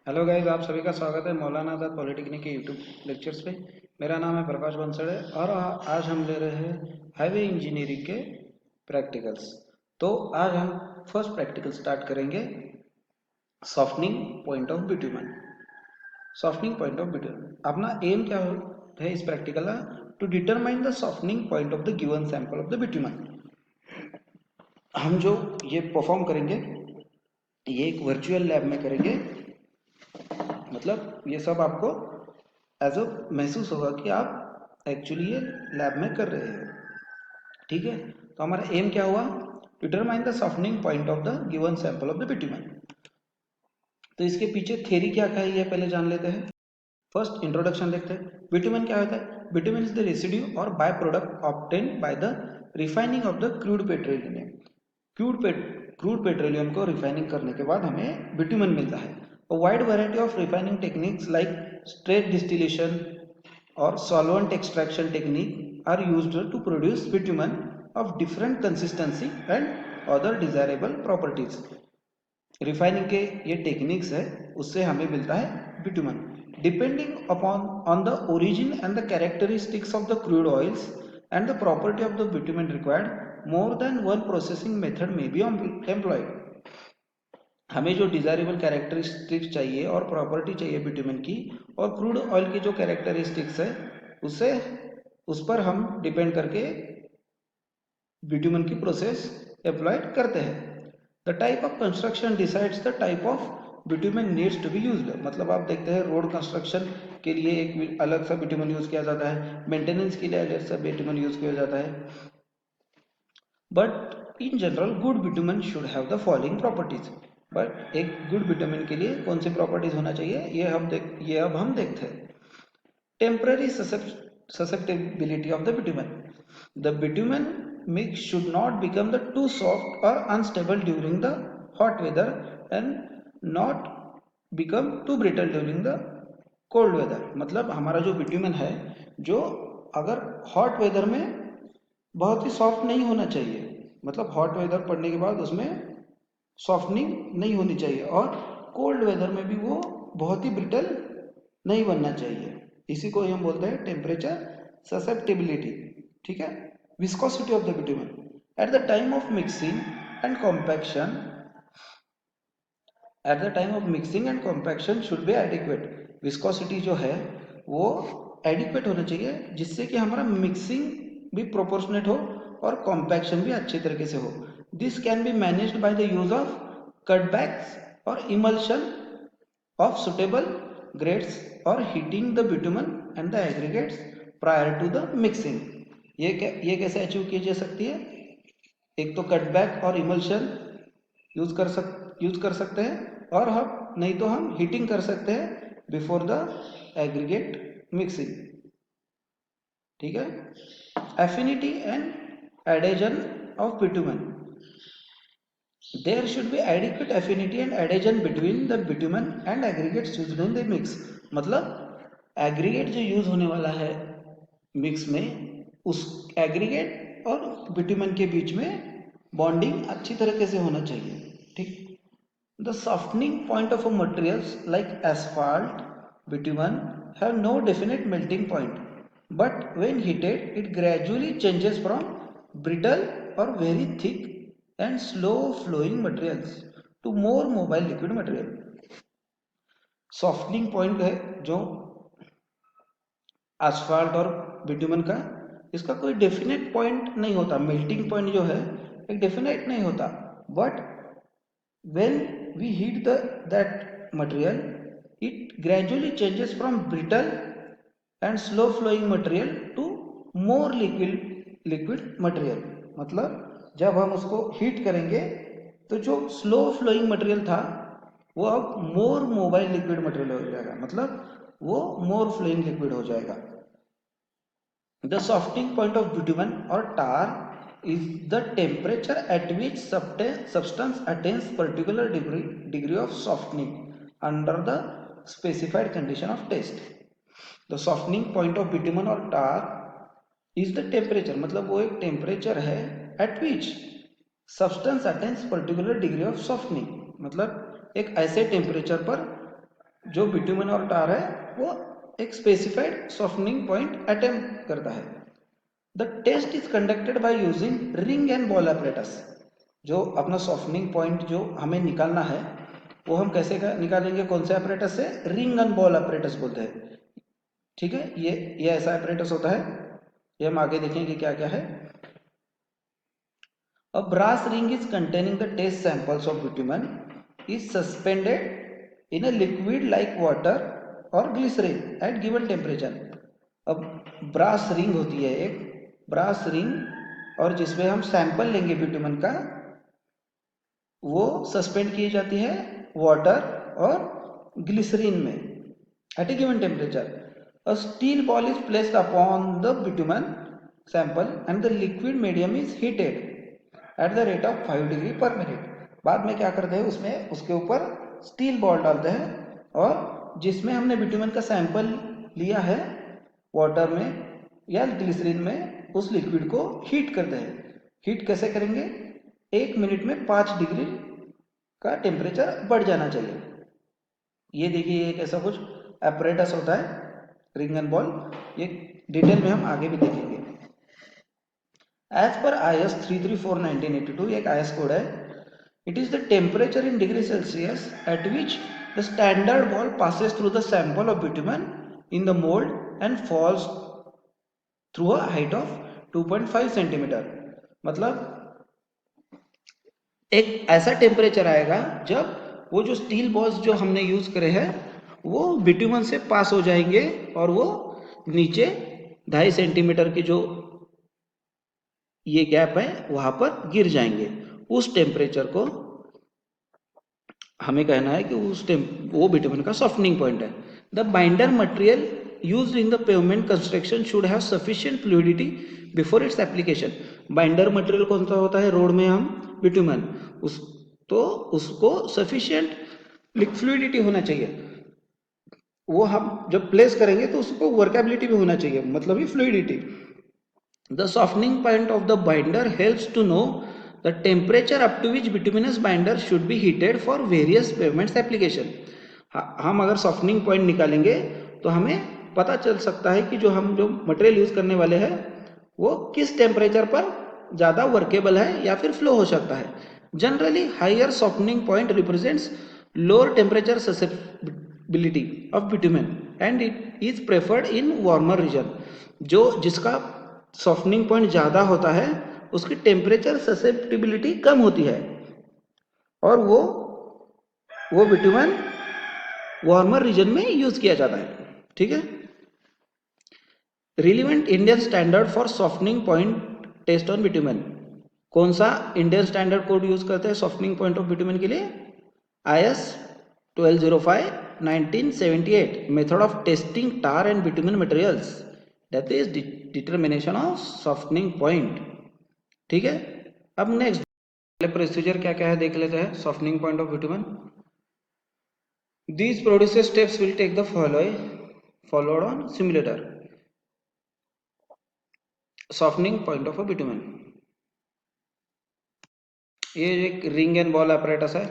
Hello guys, आप सभी का स्वागत है मौलाना आज़ाद पॉलिटेक्निक के यूट्यूब लेक्चर्स पे। मेरा नाम है प्रकाश बंसड़े और आज हम ले रहे हैं हाईवे इंजीनियरिंग के प्रैक्टिकल्स। तो आज हम फर्स्ट प्रैक्टिकल स्टार्ट करेंगे, softening point of bitumen. Softening point of bitumen अपना एम क्या है इस प्रैक्टिकल का? To determine the softening point of the given sample of the bitumen. हम जो ये परफॉर्म करेंगे, ये एक वर्चुअल लैब में करेंगे। मतलब ये सब आपको एज अ महसूस होगा कि आप एक्चुअली ये लैब में कर रहे हो। ठीक है, तो हमारा एम क्या हुआ? Determine the softening point of the given sample of the bitumen. तो इसके पीछे थ्योरी क्या है ये पहले जान लेते हैं। फर्स्ट इंट्रोडक्शन देखते हैं। बिटुमन क्या होता है? बिटुमन इज द रेसिड्यू और by product obtained by the refining of the crude petroleum. Crude petroleum को रिफाइनिंग करने के बाद हमें बिटुमन मिलता है। A wide variety of refining techniques like straight distillation or solvent extraction technique are used to produce bitumen of different consistency and other desirable properties. Refining के ये techniques है, उससे हमें मिलता है bitumen. Depending upon on the origin and the characteristics of the crude oils and the property of the bitumen required, more than one processing method में be employed. हमें जो डिजायरेबल कैरेक्टरिस्टिक्स चाहिए और प्रॉपर्टी चाहिए बिटुमन की, और crude oil की जो कैरेक्टरिस्टिक्स है उससे उस पर हम डिपेंड करके बिटुमन की प्रोसेस अप्लाइड करते हैं। The type of construction decides the type of bitumen needs to be used. मतलब आप देखते हैं रोड कंस्ट्रक्शन के लिए एक अलग सा बिटुमन यूज किया जाता है, मेंटेनेंस के लिए अलग सा बिटुमन यूज किया जाता है। But in general good bitumen should have the following properties. But एक गुड बिटुमन के लिए कौन सी प्रॉपर्टीज होना चाहिए, ये अब हम देखते हैं। Temporary susceptibility of the bitumen. The bitumen mix should not become the too soft or unstable during the hot weather and not become too brittle during the cold weather. मतलब हमारा जो बिट्यूमन है, जो अगर हॉट वेदर में बहुत ही soft नहीं होना चाहिए, मतलब हॉट वेदर पड़ने के बाद उसमें सॉफ्टनिंग नहीं होनी चाहिए, और कोल्ड वेदर में भी वो बहुत ही ब्रिटल नहीं बनना चाहिए। इसी को हम बोलते हैं टेम्परेचर ससेप्टिबिलिटी। ठीक है। Viscosity of the bitumen at the time of mixing and compaction, at the time of mixing and compaction should be adequate. Viscosity जो है वो एडिक्वेट होना चाहिए, जिससे कि हमारा मिक्सिंग भी प्रोपोर्शनेट हो और कॉम्पैक्शन भी अच्छी तरीके से हो। This can be managed by the use of cutbacks और emulsion of suitable grades or heating the bitumen and the aggregates prior to the mixing। ये कैसे अचीव की जा सकती है? एक तो कटबैक और इमल्शन यूज कर सकते हैं, और हम नहीं तो हम हीटिंग कर सकते हैं बिफोर द एग्रीगेट मिक्सिंग। ठीक है। Affinity and adhesion of bitumen. There should be adequate affinity and adhesion between the bitumen and aggregates used in the mix। मतलब एग्रीगेट जो यूज होने वाला है मिक्स में, उस एग्रीगेट और बिटुमन के बीच में बॉन्डिंग अच्छी तरीके से होना चाहिए। ठीक। The softening point of materials like asphalt, bitumen have no definite melting point, but when heated it gradually changes from brittle or very thick and slow flowing materials to more mobile liquid material। Softening point है जो asphalt और bitumen का, इसका कोई definite point नहीं होता। Melting point जो है एक डेफिनेट नहीं होता, but when we heat that material it gradually changes from brittle and slow flowing material to more liquid material। मतलब जब हम उसको हीट करेंगे तो जो स्लो फ्लोइंग मटेरियल था वो अब मोर मोबाइल लिक्विड मटेरियल हो जाएगा, मतलब वो मोर फ्लोइंग लिक्विड हो जाएगा। The softening point of bitumen or tar is the temperature at which substance attains particular degree of softening under the specified condition of test। The softening point of bitumen or tar is the temperature, मतलब वो एक temperature है at which substance attains particular degree of softening। मतलब एक ऐसे temperature पर जो bitumen और टार है वो एक स्पेसिफाइड सॉफ्टनिंग पॉइंट अटेम्प्ट करता है। The test is conducted by using ring and ball apparatus। जो अपना सॉफ्टनिंग पॉइंट जो हमें निकालना है वो हम कैसे निकालेंगे, कौन से apparatus से, रिंग एंड बॉल apparatus बोलते हैं। ठीक है, ये ऐसा apparatus होता है, ये हम आगे देखेंगे क्या क्या है। A brass ring is containing the test samples of bitumen is suspended in a liquid like water or glycerin at given temperature। अब ब्रास रिंग होती है एक ब्रास रिंग, और जिसमें हम सैंपल लेंगे बिटुमेन का, वो सस्पेंड की जाती है वाटर और ग्लिसरीन में at a given temperature. A steel ball is placed upon the bitumen sample and the liquid medium is heated at the rate of 5 degree per minute. बाद में क्या करते हैं, उसमें उसके ऊपर स्टील बॉल डालते हैं और जिसमें हमने बिटुमेन का सैंपल लिया है वाटर में या ग्लिसरीन में, उस लिक्विड को हीट करते हैं। हीट कैसे करेंगे, 1 मिनट में 5 डिग्री का टेम्परेचर बढ़ जाना चाहिए। ये देखिए एक ऐसा कुछ apparatus होता है रिंग एंड बॉल, ये डिटेल में हम आगे भी देखेंगे। एज पर IS 334/1982 एक IS कोड है। It is the temperature in degree Celsius at which the standard ball passes through the sample of bitumen in the mould and falls through a height of 2.5 centimetre. मतलब एक ऐसा temperature आएगा जब वो जो steel balls जो हमने use करे हैं वो बिटुमेन से पास हो जाएंगे और वो नीचे 2.5 सेंटीमीटर की जो ये गैप है वहां पर गिर जाएंगे। उस टेम्परेचर को हमें कहना है कि वो बिटुमेन का सॉफ्टनिंग पॉइंट है। The binder material used in the pavement construction should have sufficient fluidity before its application. Binder material कौन सा होता है रोड में, हम बिटुमेन, उसको सफिशिएंट फ्लूइडिटी होना चाहिए। वो हम जब प्लेस करेंगे तो उसको वर्केबिलिटी भी होना चाहिए, मतलब ही fluidity. The softening point of the binder helps to know the temperature up to which bituminous binder should be heated for various pavements application. हम अगर सॉफ्टनिंग पॉइंट निकालेंगे तो हमें पता चल सकता है कि हम जो मटेरियल यूज करने वाले हैं वो किस टेम्परेचर पर ज़्यादा वर्केबल है या फिर फ्लो हो सकता है। Generally higher softening point represents lower temperature susceptibility of bitumen and it is preferred in warmer region. जिसका सॉफ्टनिंग पॉइंट ज़्यादा होता है उसकी टेम्परेचर ससेप्टिबिलिटी कम होती है और वो बिटुमेन वार्मर रीजन में यूज किया जाता है। ठीक है, relevant Indian standard for softening point test on bitumen. कौन सा इंडियन स्टैंडर्ड कोड यूज करते हैं सॉफ्टनिंग पॉइंट ऑफ बिटुमेन के लिए? IS 1205/1978 method of testing tar and bitumen materials, that is determination of softening point. ठीक है, अब next procedure क्या क्या है देख लेते हैं softening point of bitumen. These producer steps will take the followed on simulator. Softening point of a bitumen. ये एक रिंग एंड बॉल apparatus है,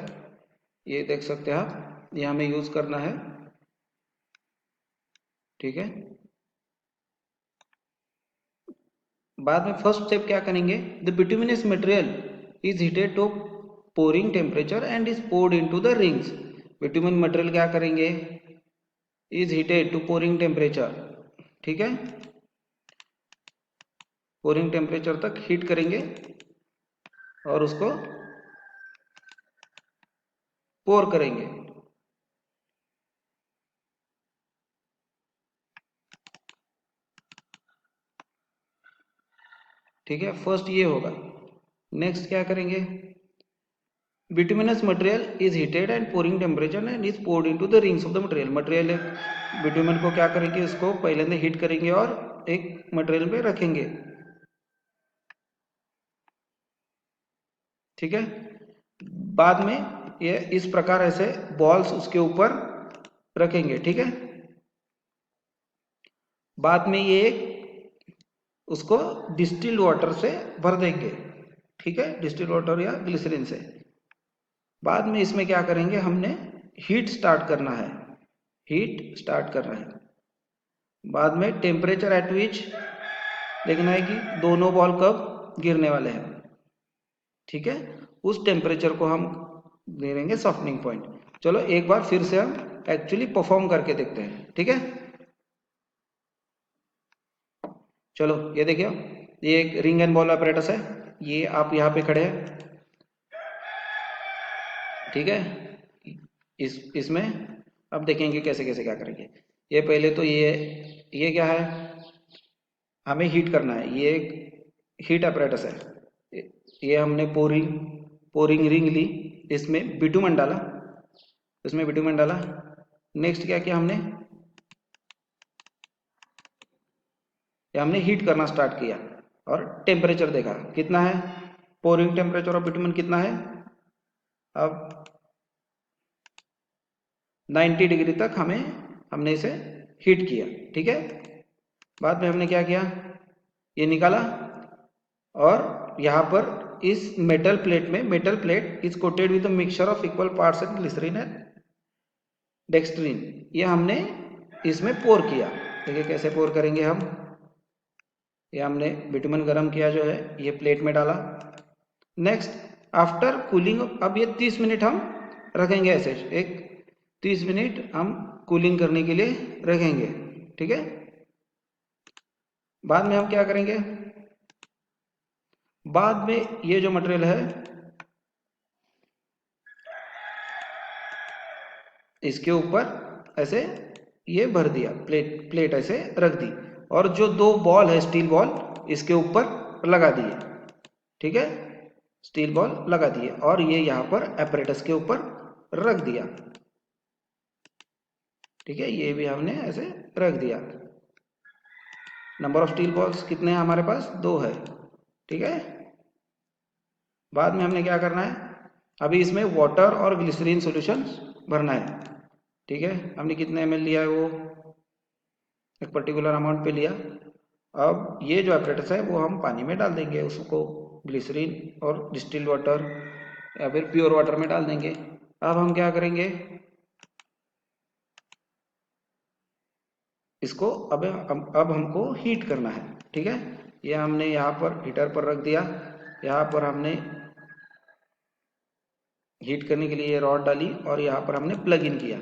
ये देख सकते हैं आप, ये हमें यूज करना है। ठीक है, बाद में फर्स्ट स्टेप क्या करेंगे, the bituminous material is heated to pouring temperature and is poured into the rings. Bitumen material क्या करेंगे, is heated to pouring temperature. ठीक है, पोरिंग टेम्परेचर तक हीट करेंगे और उसको पोर करेंगे। ठीक है, फर्स्ट ये होगा। नेक्स्ट क्या करेंगे, bituminous material is heated and pouring temperature and is poured into the rings of the material. Bitumen को क्या करेंगे, इसको पहले से हीट करेंगे और एक मटेरियल पे रखेंगे। ठीक है, बाद में ये इस प्रकार ऐसे बॉल्स उसके ऊपर रखेंगे। ठीक है, बाद में ये उसको डिस्टिल्ड वाटर से भर देंगे। ठीक है, डिस्टिल्ड वाटर या ग्लिसरीन से। बाद में इसमें क्या करेंगे, हमने हीट स्टार्ट करना है। हीट स्टार्ट कर रहे हैं। बाद में टेम्परेचर एट विच देखना है कि दोनों बॉल कब गिरने वाले हैं, ठीक है। उस टेम्परेचर को हम दे देंगे सॉफ्टनिंग पॉइंट। चलो एक बार फिर से हम एक्चुअली परफॉर्म करके देखते हैं, ठीक है। चलो ये देखिए, ये एक रिंग एंड बॉल ऑपरेटस है, ये आप यहाँ पे खड़े हैं, ठीक है। इसमें अब देखेंगे कैसे कैसे क्या करेंगे। ये पहले तो ये क्या है, हमें हीट करना है, ये एक हीट अपरेटस है। ये हमने पोरिंग रिंग ली, इसमें बिटुमन डाला, नेक्स्ट क्या किया हमने, ये हमने हीट करना स्टार्ट किया और टेम्परेचर देखा कितना है, पोरिंग टेम्परेचर ऑफ बिटुमन कितना है, अब 90 डिग्री तक हमने इसे हीट किया, ठीक है। बाद में हमने क्या किया, ये निकाला और यहाँ पर इस metal plate is coated with mixture of equal parts and glycerine and dextrin, ये हमने इसमें पोर किया। देखिए कैसे पोर करेंगे हम, ये हमने बिटुमन गरम किया जो है, ये प्लेट में डाला। नेक्स्ट आफ्टर कूलिंग, अब ये 30 मिनट हम रखेंगे ऐसे, एक 30 मिनट हम कूलिंग करने के लिए रखेंगे, ठीक है। बाद में हम क्या करेंगे, बाद में ये जो मटेरियल है इसके ऊपर ऐसे ये भर दिया, प्लेट ऐसे रख दी, और जो दो बॉल है स्टील बॉल इसके ऊपर लगा दिए, ठीक है। स्टील बॉल लगा दिए और ये यहाँ पर एपरेटस के ऊपर रख दिया, ठीक है। ये भी हमने ऐसे रख दिया। नंबर ऑफ स्टील बॉल्स कितने हैं हमारे पास, 2 है, ठीक है। बाद में हमने क्या करना है, अभी इसमें वाटर और ग्लिसरीन सॉल्यूशन भरना है, ठीक है। हमने कितने ml लिया है, वो एक पर्टिकुलर अमाउंट पे लिया। अब ये जो एपरेटस है वो हम पानी में डाल देंगे, उसको ग्लिसरीन और डिस्टिल्ड वाटर या फिर प्योर वाटर में डाल देंगे। अब हम क्या करेंगे, इसको अब हमको हीट करना है, ठीक है। ये हमने यहाँ पर हीटर पर रख दिया, यहाँ पर हमने हीट करने के लिए ये रॉड डाली और यहाँ पर हमने प्लग इन किया,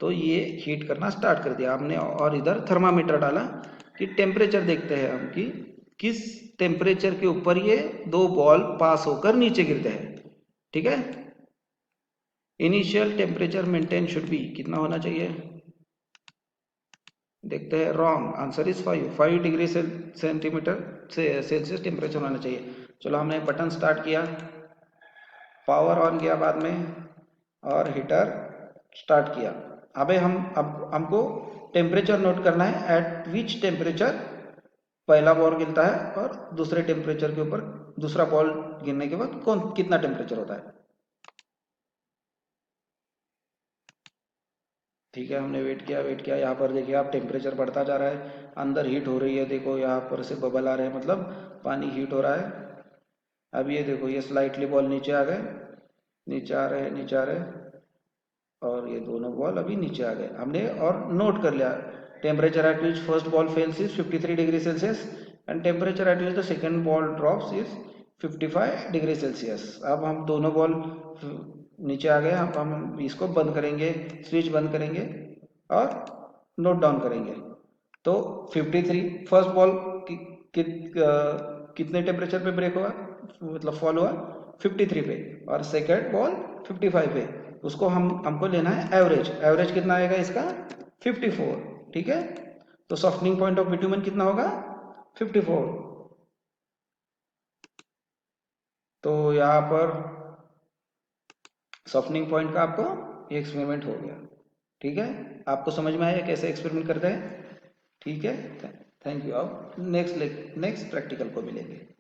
तो ये हीट करना स्टार्ट कर दिया हमने। और इधर थर्मामीटर डाला कि टेम्परेचर देखते हैं हम कि किस टेम्परेचर के ऊपर ये दो बॉल पास होकर नीचे गिरते हैं, ठीक है। Initial temperature maintain should be, कितना होना चाहिए देखते हैं। Wrong, answer is 5 degree centimetre Celsius temperature होना चाहिए। चलो हमने बटन स्टार्ट किया, पावर ऑन किया बाद में, और हीटर स्टार्ट किया। अबे अब हमको टेम्परेचर नोट करना है, एट विच टेम्परेचर पहला बॉल गिरता है और दूसरे टेम्परेचर के ऊपर दूसरा बॉल गिरने के बाद कितना टेम्परेचर होता है, ठीक है। हमने वेट किया, यहाँ पर देखिए आप टेम्परेचर बढ़ता जा रहा है, अंदर हीट हो रही है, देखो यहाँ पर से बबल आ रहे हैं, मतलब पानी हीट हो रहा है। अब ये देखो ये स्लाइटली बॉल नीचे आ गए, नीचे आ रहे, और ये दोनों बॉल अभी नीचे आ गए हमने, और नोट कर लिया temperature at which first ball fails is 53 degree Celsius and temperature at which the second ball drops is 55 degree Celsius. अब हम दोनों बॉल नीचे आ गए, हम इसको बंद करेंगे, स्विच बंद करेंगे और नोट डाउन करेंगे। तो 53 फर्स्ट बॉल कितने टेम्परेचर पे ब्रेक हुआ, मतलब फॉल हुआ 53 पे, और सेकेंड बॉल 55 पे। उसको हमको लेना है एवरेज कितना आएगा इसका 54, ठीक है। तो सॉफ्टनिंग पॉइंट ऑफ बिटुमेन कितना होगा 54। तो यहाँ पर सॉफ्टनिंग पॉइंट का आपको ये एक्सपेरिमेंट हो गया, ठीक है। आपको समझ में आया कैसे एक्सपेरिमेंट करते हैं, ठीक है। Thank you. अब नेक्स्ट प्रैक्टिकल को मिलेंगे।